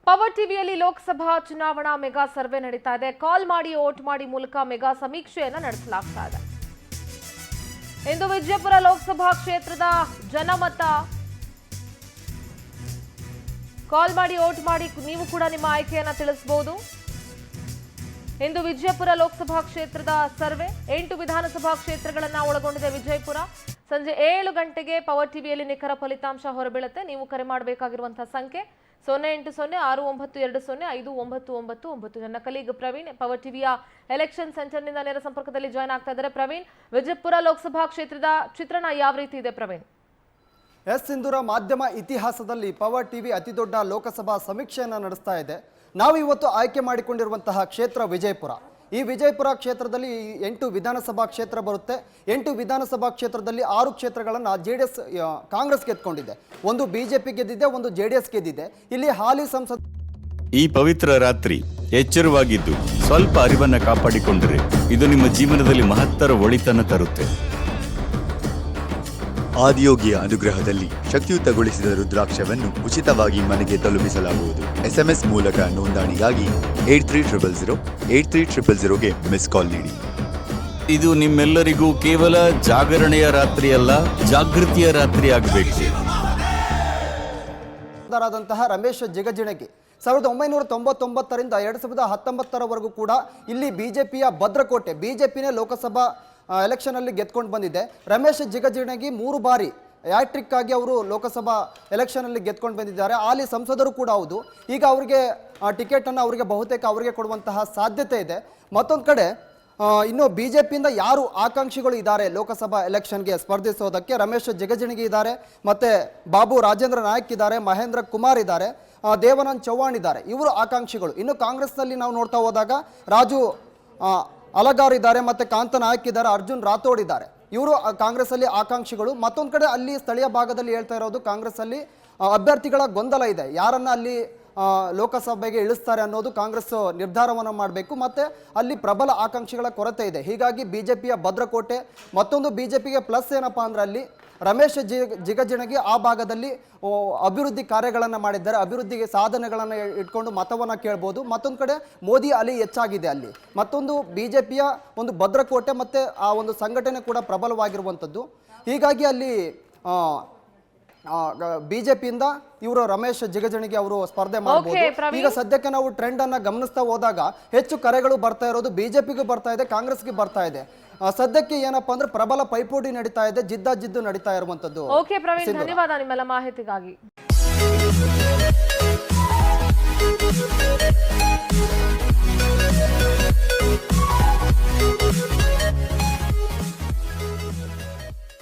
Power ಟಿವಿಯಲ್ಲಿ ಲೋಕಸಭಾ ಚುನಾವಣಾ mega survey ನಡೀತಾ ಇದೆ. ಕಾಲ್ ಮಾಡಿ ವೋಟ್ ಮಾಡಿ ಮೂಲಕ ಮೆಗಾ ಸಮೀಕ್ಷೆಯನ್ನು ನಡೆಸಲಾಗ್ತಾ ಇದೆ. ಇಂದು ವಿಜಯಪುರ ಲೋಕಸಭಾ ಕ್ಷೇತ್ರದ ಜನಮತ ಕಾಲ್ ಮಾಡಿ ವೋಟ್ ಮಾಡಿ ನೀವು ಕೂಡ ನಿಮ್ಮ ಆಯ್ಕೆಯನ್ನು ತಿಳಿಸಬಹುದು. ಇಂದು ವಿಜಯಪುರ ಲೋಕಸಭಾ ಕ್ಷೇತ್ರದ ಸರ್ವೆ 8 ವಿಧಾನಸಭಾ ಕ್ಷೇತ್ರಗಳನ್ನು ಒಳಗೊಂಡಿದೆ. ವಿಜಯಪುರ ಸಂಜೆ 7 ಗಂಟೆಗೆ ಪವರ್ ಟಿವಿಯಲ್ಲಿ ನಿಖರ ಫಲಿತಾಂಶ ಹೊರಬೀಳುತ್ತೆ. ನೀವು ಕರೆ ಮಾಡಬೇಕಾಗಿರುವಂತಹ ಸಂಖ್ಯೆ 080060509999. ನನ್ನ ಕಲೀಗ್ ಪ್ರವೀಣ್ ಪವರ್ ಟಿವಿಯ ಎಲೆಕ್ಷನ್ ಸೆಂಟರ್ನಿಂದ ನೇರ ಸಂಪರ್ಕದಲ್ಲಿ ಜಾಯ್ನ್ ಆಗ್ತಾ ಇದ್ದಾರೆ. ಪ್ರವೀಣ್, ವಿಜಯಪುರ ಲೋಕಸಭಾ ಕ್ಷೇತ್ರದ ಚಿತ್ರಣ ಯಾವ ರೀತಿ ಇದೆ ಪ್ರವೀಣ್? ಎಸ್ ಸಿಂಧೂರ, ಮಾಧ್ಯಮ ಇತಿಹಾಸದಲ್ಲಿ ಪವರ್ ಟಿವಿ ಅತಿ ದೊಡ್ಡ ಲೋಕಸಭಾ ಸಮೀಕ್ಷೆಯನ್ನು ನಡೆಸ್ತಾ ಇದೆ. ನಾವು ಇವತ್ತು ಆಯ್ಕೆ ಮಾಡಿಕೊಂಡಿರುವಂತಹ ಕ್ಷೇತ್ರ ವಿಜಯಪುರ. ಈ ವಿಜಯಪುರ ಕ್ಷೇತ್ರದಲ್ಲಿ 8 ವಿಧಾನಸಭಾ ಕ್ಷೇತ್ರ ಬರುತ್ತೆ. 8 ವಿಧಾನಸಭಾ ಕ್ಷೇತ್ರದಲ್ಲಿ 6 ಕ್ಷೇತ್ರಗಳನ್ನು ಜೆಡಿಎಸ್ ಕಾಂಗ್ರೆಸ್ ಗೆದ್ಕೊಂಡಿದೆ. ಒಂದು ಬಿಜೆಪಿ ಗೆದ್ದಿದೆ, ಒಂದು ಜೆಡಿಎಸ್ ಗೆದ್ದಿದೆ. ಇಲ್ಲಿ ಹಾಲಿ ಸಂಸದ ಈ ಪವಿತ್ರ ರಾತ್ರಿ ಎಚ್ಚರವಾಗಿದ್ದು ಸ್ವಲ್ಪ ಅರಿವನ್ನ ಕಾಪಾಡಿಕೊಂಡರೆ ಇದು ನಿಮ್ಮ ಜೀವನದಲ್ಲಿ ಮಹತ್ತರ ಒಳಿತನ್ನು ತರುತ್ತೆ. ಆದಿಯೋಗಿಯ ಅನುಗ್ರಹದಲ್ಲಿ ಶಕ್ತಿಯುತಗೊಳಿಸಿದ ರುದ್ರಾಕ್ಷವನ್ನು ಉಚಿತವಾಗಿ ಮನೆಗೆ ತಲುಪಿಸಲಾಗುವುದು. SMS ಮೂಲಕ ನೋಂದಣಿಗಾಗಿ 8300 ಮಿಸ್ ಕಾಲ್ ನೀಡಿ. ಇದು ನಿಮ್ಮೆಲ್ಲರಿಗೂ ಕೇವಲ ಜಾಗರಣೆಯ ರಾತ್ರಿಯಲ್ಲ, ಜಾಗೃತಿಯ ರಾತ್ರಿ ಆಗಬೇಕು. ರಮೇಶ್ ಜಿಗಜಿಣಗಿ 1999ರಿಂದ 2019ರವರೆಗೂ ಕೂಡ ಇಲ್ಲಿ ಬಿಜೆಪಿಯ ಭದ್ರಕೋಟೆ, ಬಿಜೆಪಿನೇ ಲೋಕಸಭಾ ಎಲೆಕ್ಷನ್ ಅಲ್ಲಿ ಗೆದ್ಕೊಂಡು ಬಂದಿದೆ. ರಮೇಶ್ ಜಿಗಜಿಣಗಿ 3 ಬಾರಿ ಹ್ಯಾಟ್ರಿಕ್ ಆಗಿ ಅವರು ಲೋಕಸಭಾ ಎಲೆಕ್ಷನ್ ಅಲ್ಲಿ ಗೆದ್ಕೊಂಡು ಬಂದಿದ್ದಾರೆ. ಹಾಲಿ ಸಂಸದರು ಕೂಡ ಹೌದು. ಈಗ ಅವರಿಗೆ ಟಿಕೆಟ್ ಅನ್ನು ಅವರಿಗೆ ಬಹುತೇಕ ಅವರಿಗೆ ಕೊಡುವಂತಹ ಸಾಧ್ಯತೆ ಇದೆ. ಮತ್ತೊಂದು ಕಡೆ ಇನ್ನು ಬಿಜೆಪಿಯಿಂದ ಯಾರು ಆಕಾಂಕ್ಷಿಗಳು ಇದ್ದಾರೆ ಲೋಕಸಭಾ ಎಲೆಕ್ಷನ್ಗೆ ಸ್ಪರ್ಧಿಸೋದಕ್ಕೆ? ರಮೇಶ್ ಜಿಗಜಿಣಗಿ ಇದ್ದಾರೆ, ಮತ್ತೆ ಬಾಬು ರಾಜೇಂದ್ರ ನಾಯಕ್ ಇದ್ದಾರೆ, ಮಹೇಂದ್ರ ಕುಮಾರ್ ಇದ್ದಾರೆ, ದೇವಾನಂದ್ ಚೌಹಾಣ್ ಇದ್ದಾರೆ. ಇವರು ಆಕಾಂಕ್ಷಿಗಳು. ಇನ್ನು ಕಾಂಗ್ರೆಸ್ನಲ್ಲಿ ನಾವು ನೋಡ್ತಾ ಹೋದಾಗ ರಾಜು ಅಲಗಾರ್ ಇದ್ದಾರೆ, ಮತ್ತೆ ಕಾಂತ ನಾಯಕ್ ಇದ್ದಾರೆ, ಅರ್ಜುನ್ ರಾಥೋಡ್ ಇದ್ದಾರೆ. ಇವರು ಕಾಂಗ್ರೆಸ್ ಅಲ್ಲಿ ಆಕಾಂಕ್ಷಿಗಳು. ಮತ್ತೊಂದು ಕಡೆ ಅಲ್ಲಿ ಸ್ಥಳೀಯ ಭಾಗದಲ್ಲಿ ಹೇಳ್ತಾ ಇರೋದು ಕಾಂಗ್ರೆಸ್ ಅಲ್ಲಿ ಅಭ್ಯರ್ಥಿಗಳ ಗೊಂದಲ ಇದೆ. ಯಾರನ್ನ ಅಲ್ಲಿ ಲೋಕಸಭೆಗೆ ಇಳಿಸ್ತಾರೆ ಅನ್ನೋದು ಕಾಂಗ್ರೆಸ್ ನಿರ್ಧಾರವನ್ನು ಮಾಡಬೇಕು. ಮತ್ತೆ ಅಲ್ಲಿ ಪ್ರಬಲ ಆಕಾಂಕ್ಷಿಗಳ ಕೊರತೆ ಇದೆ. ಹೀಗಾಗಿ ಬಿಜೆಪಿಯ ಭದ್ರಕೋಟೆ. ಮತ್ತೊಂದು ಬಿಜೆಪಿಗೆ ಪ್ಲಸ್ ಏನಪ್ಪಾ ಅಂದ್ರೆ ಅಲ್ಲಿ ರಮೇಶ್ ಜಿಗಜಿಣಗಿ ಆ ಭಾಗದಲ್ಲಿ ಅಭಿವೃದ್ಧಿ ಕಾರ್ಯಗಳನ್ನು ಮಾಡಿದ್ದಾರೆ. ಅಭಿವೃದ್ಧಿಗೆ ಸಾಧನೆಗಳನ್ನು ಇಟ್ಕೊಂಡು ಮತವನ್ನು ಕೇಳ್ಬೋದು. ಮತ್ತೊಂದು ಕಡೆ ಮೋದಿ ಅಲಿ ಹೆಚ್ಚಾಗಿದೆ ಅಲ್ಲಿ. ಮತ್ತೊಂದು ಬಿಜೆಪಿಯ ಒಂದು ಭದ್ರಕೋಟೆ ಮತ್ತು ಆ ಒಂದು ಸಂಘಟನೆ ಕೂಡ ಪ್ರಬಲವಾಗಿರುವಂಥದ್ದು. ಹೀಗಾಗಿ ಅಲ್ಲಿ ಬಿಜೆಪಿಯಿಂದ ಇವರು ರಮೇಶ್ ಜಿಗಜಿಣಗಿ ಅವರು ಸ್ಪರ್ಧೆ ಮಾಡಬಹುದು. ಈಗ ಸದ್ಯಕ್ಕೆ ನಾವು ಟ್ರೆಂಡ್ ಅನ್ನ ಗಮನಿಸ್ತಾ ಹೋದಾಗ ಹೆಚ್ಚು ಕರೆಗಳು ಬರ್ತಾ ಇರೋದು ಬಿಜೆಪಿಗೂ ಬರ್ತಾ ಇದೆ, ಕಾಂಗ್ರೆಸ್ಗೆ ಬರ್ತಾ ಇದೆ. ಸದ್ಯಕ್ಕೆ ಏನಪ್ಪಾ ಅಂದ್ರೆ ಪ್ರಬಲ ಪೈಪೋಟಿ ನಡೀತಾ ಇದೆ, ಜಿದ್ದು ನಡೀತಾ ಇರುವಂತದ್ದು. ಓಕೆ ಪ್ರವೀಣ್, ಧನ್ಯವಾದ ನಿಮ್ಮೆಲ್ಲ ಮಾಹಿತಿಗಾಗಿ.